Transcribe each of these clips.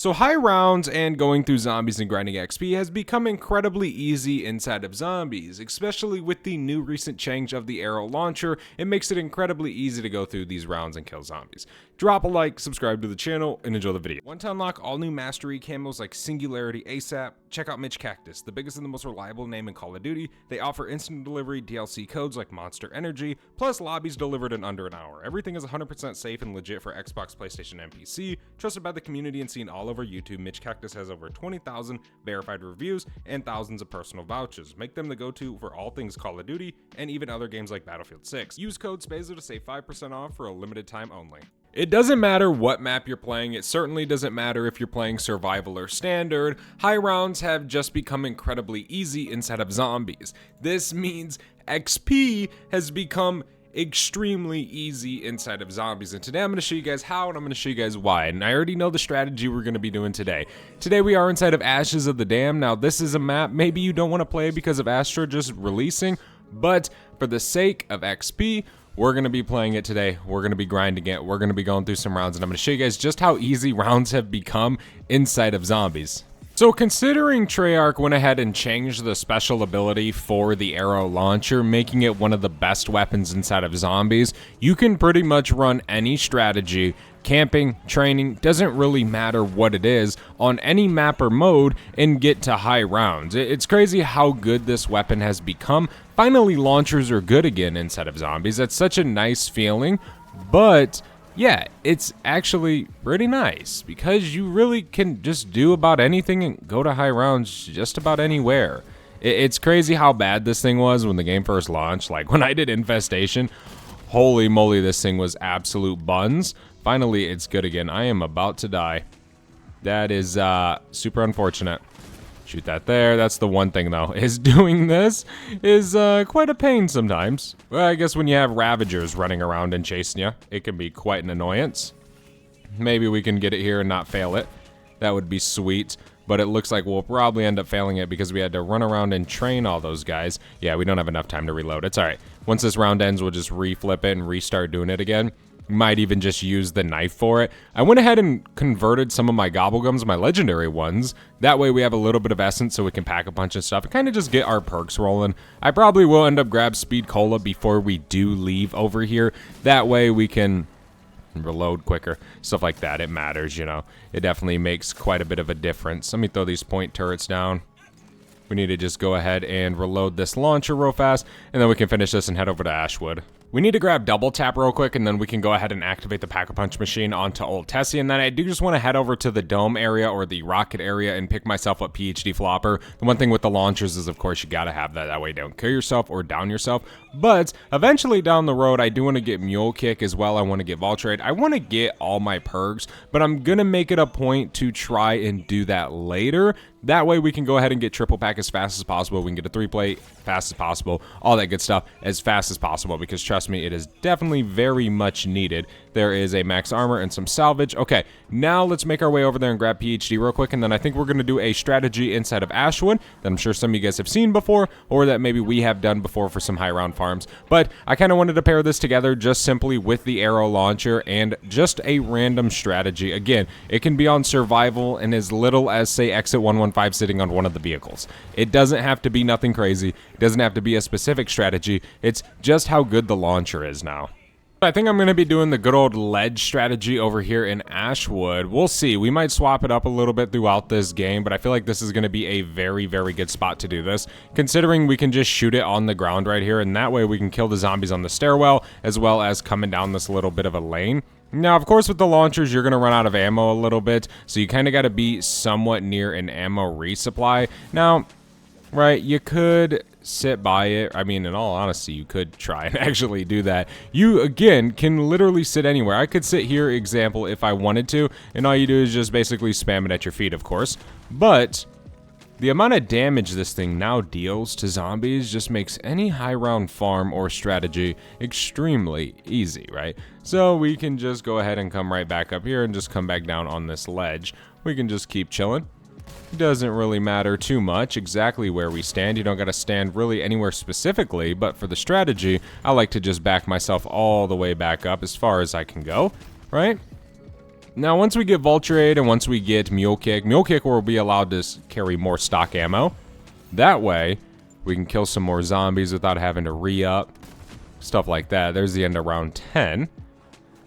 So high rounds and going through zombies and grinding XP has become incredibly easy inside of zombies, especially with the new recent change of the arrow launcher. It makes it incredibly easy to go through these rounds and kill zombies. Drop a like, subscribe to the channel, and enjoy the video. Want to unlock all new mastery camos like Singularity ASAP? Check out Mitch Cactus, the biggest and the most reliable name in Call of Duty. They offer instant delivery DLC codes like Monster Energy, plus lobbies delivered in under an hour. Everything is 100% safe and legit for Xbox, PlayStation, and PC. Trusted by the community and seen all over YouTube, Mitch Cactus has over 20,000 verified reviews and thousands of personal vouchers. Make them the go-to for all things Call of Duty and even other games like Battlefield 6. Use code SPAZO to save 5% off for a limited time only. It doesn't matter what map you're playing, it certainly doesn't matter if you're playing survival or standard, high rounds have just become incredibly easy inside of zombies. This means XP has become extremely easy inside of zombies, and today I'm going to show you guys how and I'm going to show you guys why, and I already know the strategy we're going to be doing today. Today we are inside of Ashes of the Dam. Now this is a map maybe you don't want to play because of Astra just releasing, but for the sake of XP, we're going to be playing it today. We're going to be grinding it. We're going to be going through some rounds, and I'm going to show you guys just how easy rounds have become inside of zombies. So considering Treyarch went ahead and changed the special ability for the arrow launcher, making it one of the best weapons inside of zombies, you can pretty much run any strategy, camping, training, doesn't really matter what it is, on any map or mode and get to high rounds. It's crazy how good this weapon has become. Finally, launchers are good again inside of zombies. That's such a nice feeling, but yeah, it's actually pretty nice because you really can just do about anything and go to high rounds just about anywhere. It's crazy how bad this thing was when the game first launched. Like when I did Infestation, holy moly, this thing was absolute buns. Finally, it's good again. I am about to die. That is super unfortunate. Shoot that there. That's the one thing though, is doing this is quite a pain sometimes. Well, I guess when you have Ravagers running around and chasing you, it can be quite an annoyance. Maybe we can get it here and not fail it. That would be sweet, but it looks like we'll probably end up failing it because we had to run around and train all those guys. Yeah, we don't have enough time to reload. It's all right. Once this round ends, we'll just reflip it and restart doing it again. Might even just use the knife for it. I went ahead and converted some of my gobblegums, my legendary ones. That way we have a little bit of essence so we can pack a bunch of stuff and kind of just get our perks rolling. I probably will end up grab speed cola before we do leave over here. That way we can reload quicker, stuff like that. It matters, you know. It definitely makes quite a bit of a difference. Let me throw these point turrets down. We need to just go ahead and reload this launcher real fast, and then we can finish this and head over to Ashwood. We need to grab double tap real quick, and then we can go ahead and activate the Pack-a-Punch machine onto Old Tessie, and then I do just want to head over to the dome area or the rocket area and pick myself up PhD Flopper. The one thing with the launchers is, of course, you gotta have that. That way you don't kill yourself or down yourself. But eventually down the road, I do want to get Mule Kick as well. I want to get Vault Trade. I want to get all my perks, but I'm gonna make it a point to try and do that later. That way we can go ahead and get triple pack as fast as possible. We can get a 3-plate fast as possible, all that good stuff as fast as possible, because trust me, it is definitely very much needed. There is a max armor and some salvage. Okay, now let's make our way over there and grab PhD real quick, and then I think we're going to do a strategy inside of Ashwood that I'm sure some of you guys have seen before, or that maybe we have done before for some high round farms. But I kind of wanted to pair this together just simply with the arrow launcher and just a random strategy. Again, it can be on survival and as little as, say, exit 115 sitting on one of the vehicles. It doesn't have to be nothing crazy. It doesn't have to be a specific strategy. It's just how good the launcher is now. I think I'm going to be doing the good old ledge strategy over here in Ashwood. We'll see. We might swap it up a little bit throughout this game, but I feel like this is going to be a very, very good spot to do this, considering we can just shoot it on the ground right here, and that way we can kill the zombies on the stairwell, as well as coming down this little bit of a lane. Now, of course, with the launchers, you're going to run out of ammo a little bit, so you kind of got to be somewhat near an ammo resupply. Now, right, you could sit by it. I mean, in all honesty, you could try and actually do that. You, again, can literally sit anywhere. I could sit here, example, if I wanted to, and all you do is just basically spam it at your feet, of course. But the amount of damage this thing now deals to zombies just makes any high round farm or strategy extremely easy, right? So we can just go ahead and come right back up here and just come back down on this ledge. We can just keep chilling. Doesn't really matter too much exactly where we stand. You don't got to stand really anywhere specifically, but for the strategy, I like to just back myself all the way back up as far as I can go, right? Now, once we get Vulture Aid and once we get Mule Kick will be allowed to carry more stock ammo. That way, we can kill some more zombies without having to re-up. Stuff like that. There's the end of round 10.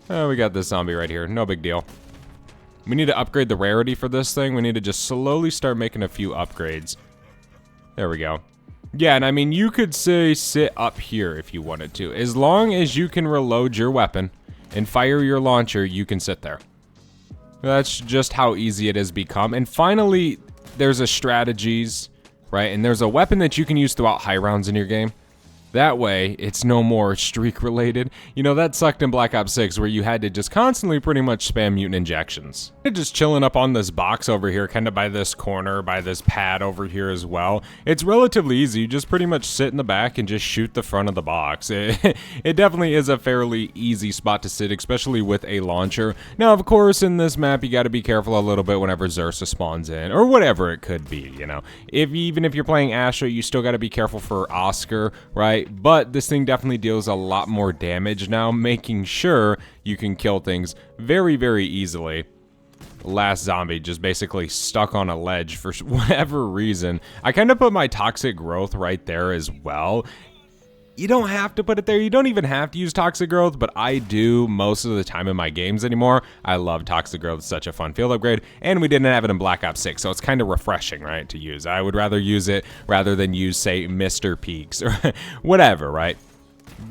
We got this zombie right here. No big deal. We need to upgrade the rarity for this thing. We need to just slowly start making a few upgrades. There we go. Yeah, and I mean, you could say sit up here if you wanted to. As long as you can reload your weapon and fire your launcher, you can sit there. That's just how easy it has become. And finally, there's a strategies, right? And there's a weapon that you can use throughout high rounds in your game. That way, it's no more streak related. You know, that sucked in Black Ops 6 where you had to just constantly pretty much spam mutant injections. Just chilling up on this box over here, kind of by this corner, by this pad over here as well. It's relatively easy. You just pretty much sit in the back and just shoot the front of the box. It definitely is a fairly easy spot to sit, especially with a launcher. Now, of course, in this map, you got to be careful a little bit whenever Zersa spawns in, or whatever it could be, you know. Even if you're playing Astra, you still got to be careful for Oscar, right? But this thing definitely deals a lot more damage now, making sure you can kill things very, very easily. Last zombie just basically stuck on a ledge for whatever reason. I kind of put my toxic growth right there as well. You don't have to put it there. You don't even have to use toxic growth, but I do most of the time in my games anymore. I love toxic growth. It's such a fun field upgrade, and we didn't have it in Black Ops 6, so it's kind of refreshing, right, to use. I would rather use it rather than use, say, Mr. Peaks or whatever, right?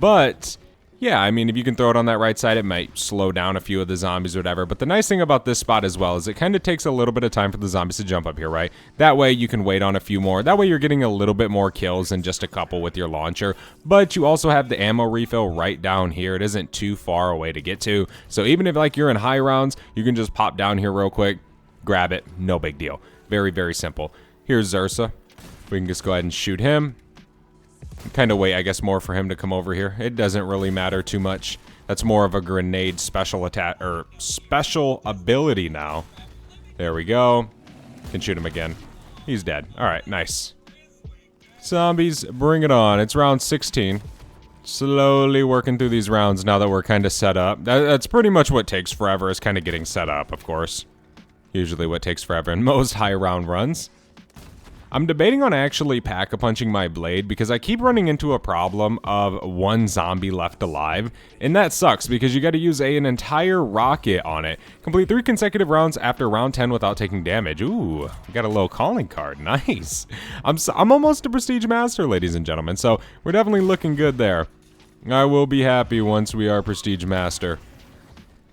But yeah, I mean, if you can throw it on that right side, it might slow down a few of the zombies or whatever. But the nice thing about this spot as well is it kind of takes a little bit of time for the zombies to jump up here, right? That way you can wait on a few more. That way you're getting a little bit more kills than just a couple with your launcher. But you also have the ammo refill right down here. It isn't too far away to get to. So even if like you're in high rounds, you can just pop down here real quick, grab it, no big deal. Very, very simple. Here's Zersa. We can just go ahead and shoot him. Kind of wait, I guess, more for him to come over here. It doesn't really matter too much. That's more of a grenade special attack, or special ability now. There we go. Can shoot him again. He's dead. All right, nice. Zombies, bring it on. It's round 16. Slowly working through these rounds now that we're kind of set up. That's pretty much what takes forever, is kind of getting set up, of course. Usually what takes forever in most high round runs. I'm debating on actually pack-a-punching my blade because I keep running into a problem of one zombie left alive, and that sucks because you got to use an entire rocket on it. Complete 3 consecutive rounds after round 10 without taking damage. Ooh, we got a little calling card. Nice. I'm almost a Prestige Master, ladies and gentlemen, so we're definitely looking good there. I will be happy once we are Prestige Master.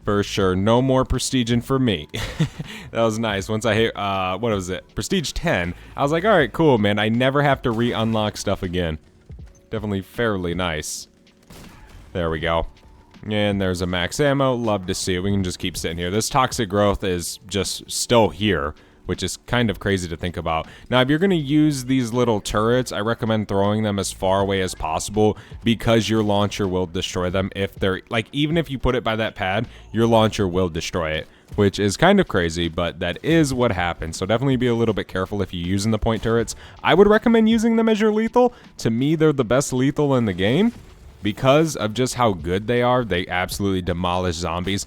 For sure. No more prestiging for me. That was nice. Once I hit, what was it? Prestige 10. I was like, all right, cool, man. I never have to re-unlock stuff again. Definitely fairly nice. There we go. And there's a max ammo. Love to see it. We can just keep sitting here. This toxic growth is just still here, which is kind of crazy to think about. Now, if you're going to use these little turrets, I recommend throwing them as far away as possible because your launcher will destroy them if they're, like, even if you put it by that pad, your launcher will destroy it, which is kind of crazy, but that is what happens. So definitely be a little bit careful if you're using the point turrets. I would recommend using them as your lethal. To me, they're the best lethal in the game because of just how good they are. They absolutely demolish zombies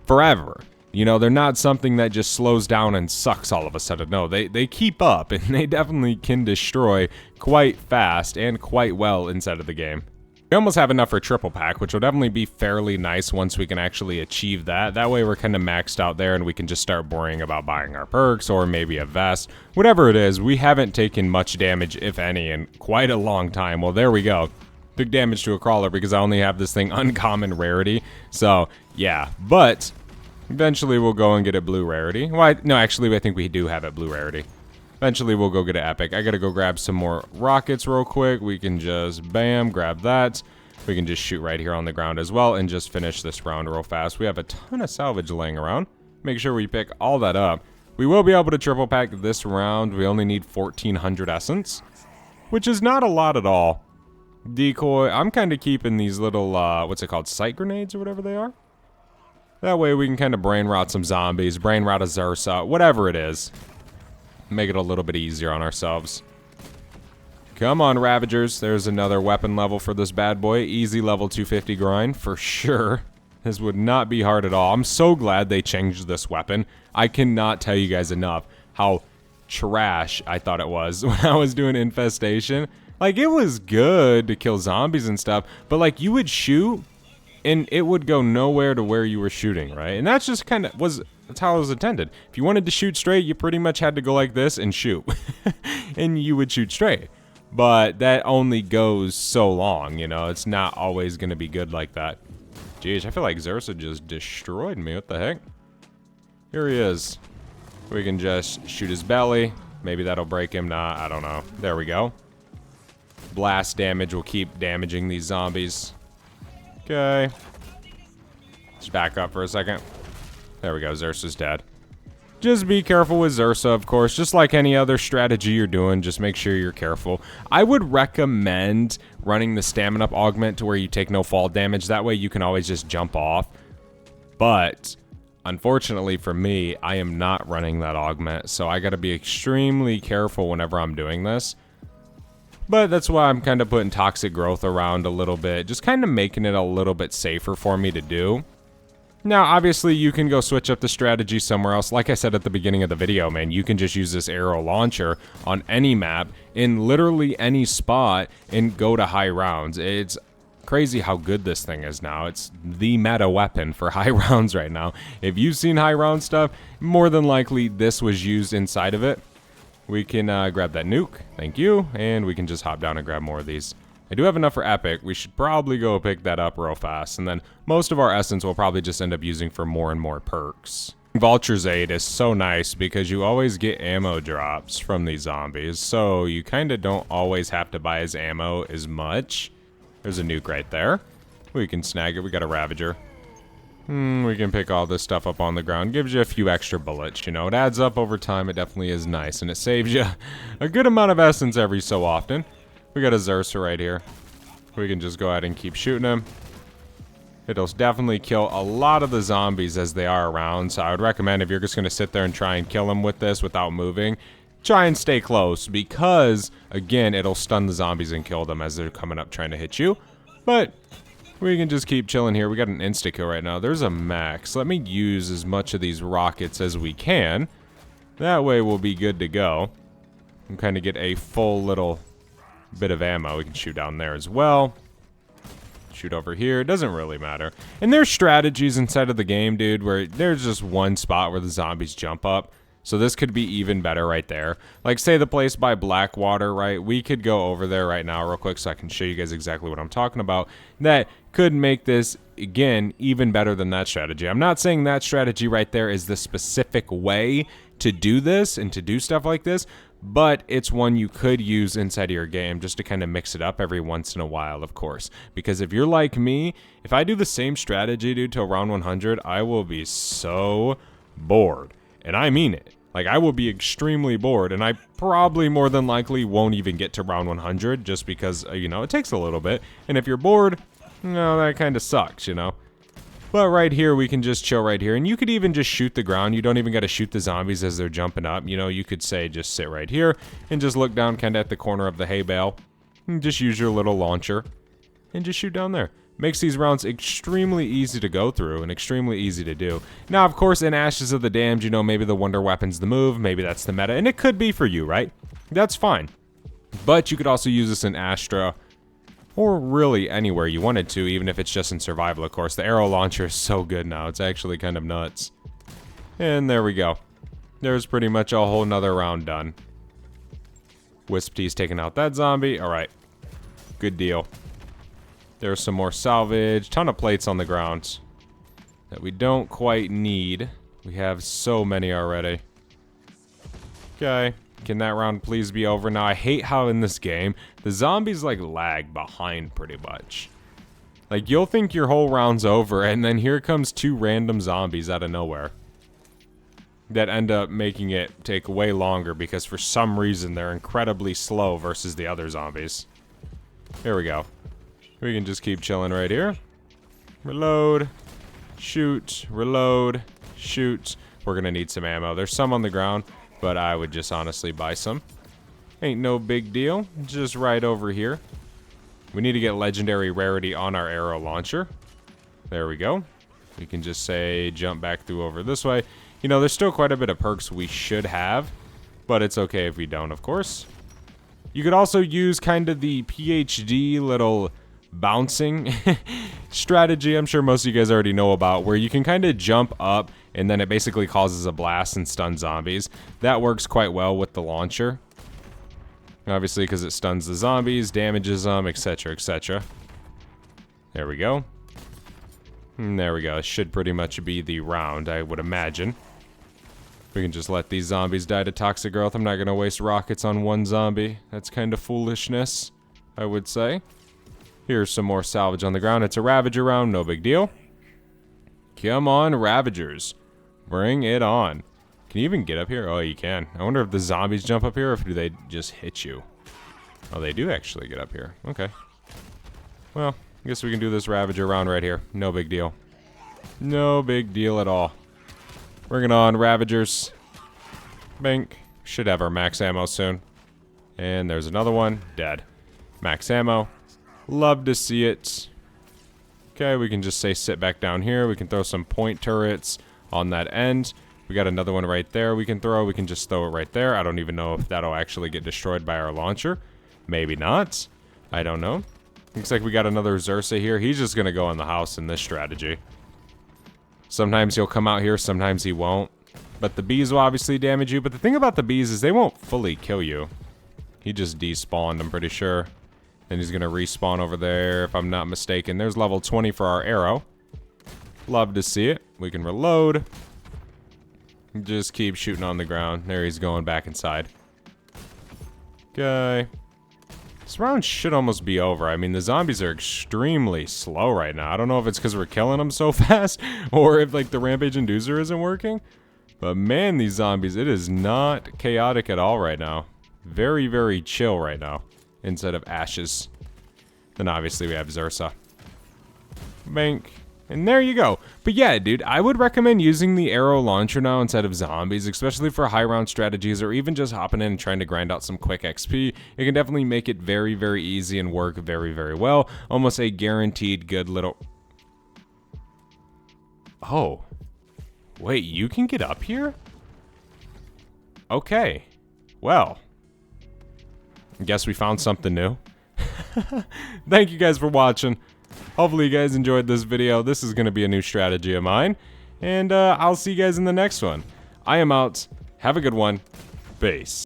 forever. You know, they're not something that just slows down and sucks all of a sudden. No, they keep up, and they definitely can destroy quite fast and quite well inside of the game. We almost have enough for triple pack, which will definitely be fairly nice once we can actually achieve that. That way we're kind of maxed out there, and we can just start worrying about buying our perks or maybe a vest. Whatever it is, we haven't taken much damage, if any, in quite a long time. Well, there we go. Big damage to a crawler because I only have this thing uncommon rarity. So, yeah, but eventually we'll go and get a blue rarity. Well, no, actually, I think we do have it blue rarity. Eventually we'll go get an epic. I gotta go grab some more rockets real quick. We can just, bam, grab that. We can just shoot right here on the ground as well and just finish this round real fast. We have a ton of salvage laying around. Make sure we pick all that up. We will be able to triple pack this round. We only need 1,400 essence, which is not a lot at all. Decoy, I'm kind of keeping these little, what's it called, sight grenades or whatever they are. That way we can kind of brain rot some zombies, brain rot a Zersa, whatever it is. Make it a little bit easier on ourselves. Come on, Ravagers. There's another weapon level for this bad boy. Easy level 250 grind, for sure. This would not be hard at all. I'm so glad they changed this weapon. I cannot tell you guys enough how trash I thought it was when I was doing Infestation. Like, it was good to kill zombies and stuff, but like, you would shoot and it would go nowhere to where you were shooting, right? And that's just kind of that's how it was intended. If you wanted to shoot straight, you pretty much had to go like this and shoot. And you would shoot straight. But that only goes so long, you know? It's not always going to be good like that. Jeez, I feel like Zersa just destroyed me. What the heck? Here he is. We can just shoot his belly. Maybe that'll break him. Nah, I don't know. There we go. Blast damage will keep damaging these zombies. Okay. Let's back up for a second. There we go. Zersa's dead. Just be careful with Zersa, of course. Just like any other strategy you're doing, just make sure you're careful. I would recommend running the stamina up augment to where you take no fall damage. That way you can always just jump off. But unfortunately for me, I am not running that augment, so I gotta be extremely careful whenever I'm doing this. But that's why I'm kind of putting toxic growth around a little bit, just kind of making it a little bit safer for me to do. Now, obviously, you can go switch up the strategy somewhere else. Like I said at the beginning of the video, man, you can just use this arrow launcher on any map in literally any spot and go to high rounds. It's crazy how good this thing is now. It's the meta weapon for high rounds right now. If you've seen high round stuff, more than likely this was used inside of it. We can grab that nuke, thank you, and we can just hop down and grab more of these. I do have enough for epic. We should probably go pick that up real fast, and then most of our essence we'll probably just end up using for more and more perks. Vulture's Aid is so nice because you always get ammo drops from these zombies, so you kind of don't always have to buy his ammo as much. There's a nuke right there. We can snag it. We got a Ravager. We can pick all this stuff up on the ground. Gives you a few extra bullets, you know. It adds up over time. It definitely is nice, and it saves you a good amount of essence every so often. We got a Zersa right here. We can just go ahead and keep shooting him. It'll definitely kill a lot of the zombies as they are around, so I would recommend if you're just going to sit there and try and kill them with this without moving, try and stay close because, again, it'll stun the zombies and kill them as they're coming up trying to hit you. But we can just keep chilling here. We got an insta-kill right now. There's a max. Let me use as much of these rockets as we can. That way we'll be good to go. And kind of get a full little bit of ammo. We can shoot down there as well. Shoot over here. It doesn't really matter. And there's strategies inside of the game, dude, where there's just one spot where the zombies jump up. So this could be even better right there. Like, say the place by Blackwater, right? We could go over there right now real quick so I can show you guys exactly what I'm talking about. That could make this, again, even better than that strategy. I'm not saying that strategy right there is the specific way to do this and to do stuff like this, but it's one you could use inside of your game just to kind of mix it up every once in a while, of course. Because if you're like me, if I do the same strategy, dude, till round 100, I will be so bored. And I mean it. Like, I will be extremely bored, and I probably more than likely won't even get to round 100 just because, you know, it takes a little bit. And if you're bored, you know, that kind of sucks, you know. But right here, we can just chill right here. And you could even just shoot the ground. You don't even got to shoot the zombies as they're jumping up. You know, you could say just sit right here and just look down kind of at the corner of the hay bale. And just use your little launcher and just shoot down there. Makes these rounds extremely easy to go through and extremely easy to do. Now, of course, in Ashes of the Damned, you know, maybe the wonder weapon's the move. Maybe that's the meta. And it could be for you, right? That's fine. But you could also use this in Astra, or really anywhere you wanted to, even if it's just in survival, of course. The arrow launcher is so good now. It's actually kind of nuts. And there we go. There's pretty much a whole nother round done. Wisp T's taking out that zombie. All right. Good deal. There's some more salvage. Ton of plates on the ground that we don't quite need. We have so many already. Okay. Can that round please be over? Now, I hate how in this game, the zombies, like, lag behind pretty much. Like, you'll think your whole round's over, and then here comes two random zombies out of nowhere that end up making it take way longer because for some reason they're incredibly slow versus the other zombies. Here we go. We can just keep chilling right here. Reload. Shoot. Reload. Shoot. We're going to need some ammo. There's some on the ground, but I would just honestly buy some. Ain't no big deal. Just right over here. We need to get legendary rarity on our arrow launcher. There we go. We can just say jump back through over this way. You know, there's still quite a bit of perks we should have, but it's okay if we don't, of course. You could also use kind of the PhD little bouncing strategy I'm sure most of you guys already know about, where you can kind of jump up and then it basically causes a blast and stuns zombies. That works quite well with the launcher. Obviously, because it stuns the zombies, damages them, etc., etc. There we go. And there we go. It should pretty much be the round, I would imagine. We can just let these zombies die to toxic growth. I'm not going to waste rockets on one zombie. That's kind of foolishness, I would say. Here's some more salvage on the ground. It's a Ravager round, no big deal. Come on, Ravagers. Bring it on. Can you even get up here? Oh, you can. I wonder if the zombies jump up here or if do they just hit you. Oh, they do actually get up here. Okay. Well, I guess we can do this Ravager round right here. No big deal. No big deal at all. Bring it on, Ravagers. Bink. Should have our max ammo soon. And there's another one. Dead. Max ammo. Love to see it. Okay, we can just say sit back down here. We can throw some point turrets on that end. We got another one right there we can throw. We can just throw it right there. I don't even know if that'll actually get destroyed by our launcher. Maybe not. I don't know. Looks like we got another Xursa here. He's just going to go in the house in this strategy. Sometimes he'll come out here, sometimes he won't. But the bees will obviously damage you. But the thing about the bees is they won't fully kill you. He just despawned, I'm pretty sure. And he's going to respawn over there, if I'm not mistaken. There's level 20 for our arrow. Love to see it. We can reload. Just keep shooting on the ground. There he's going back inside. Okay. This round should almost be over. I mean, the zombies are extremely slow right now. I don't know if it's because we're killing them so fast or if, like, the Rampage Inducer isn't working. But, man, these zombies, it is not chaotic at all right now. Very, very chill right now. Instead of ashes. Then, obviously, we have Xursa. Bank. And there you go. But yeah, dude, I would recommend using the arrow launcher now instead of zombies, especially for high round strategies or even just hopping in and trying to grind out some quick XP. It can definitely make it very, very easy and work very, very well. Almost a guaranteed good little... Oh. Wait, you can get up here? Okay. Well. I guess we found something new. Thank you guys for watching. Hopefully you guys enjoyed this video. This is going to be a new strategy of mine. And I'll see you guys in the next one. I am out. Have a good one. Peace.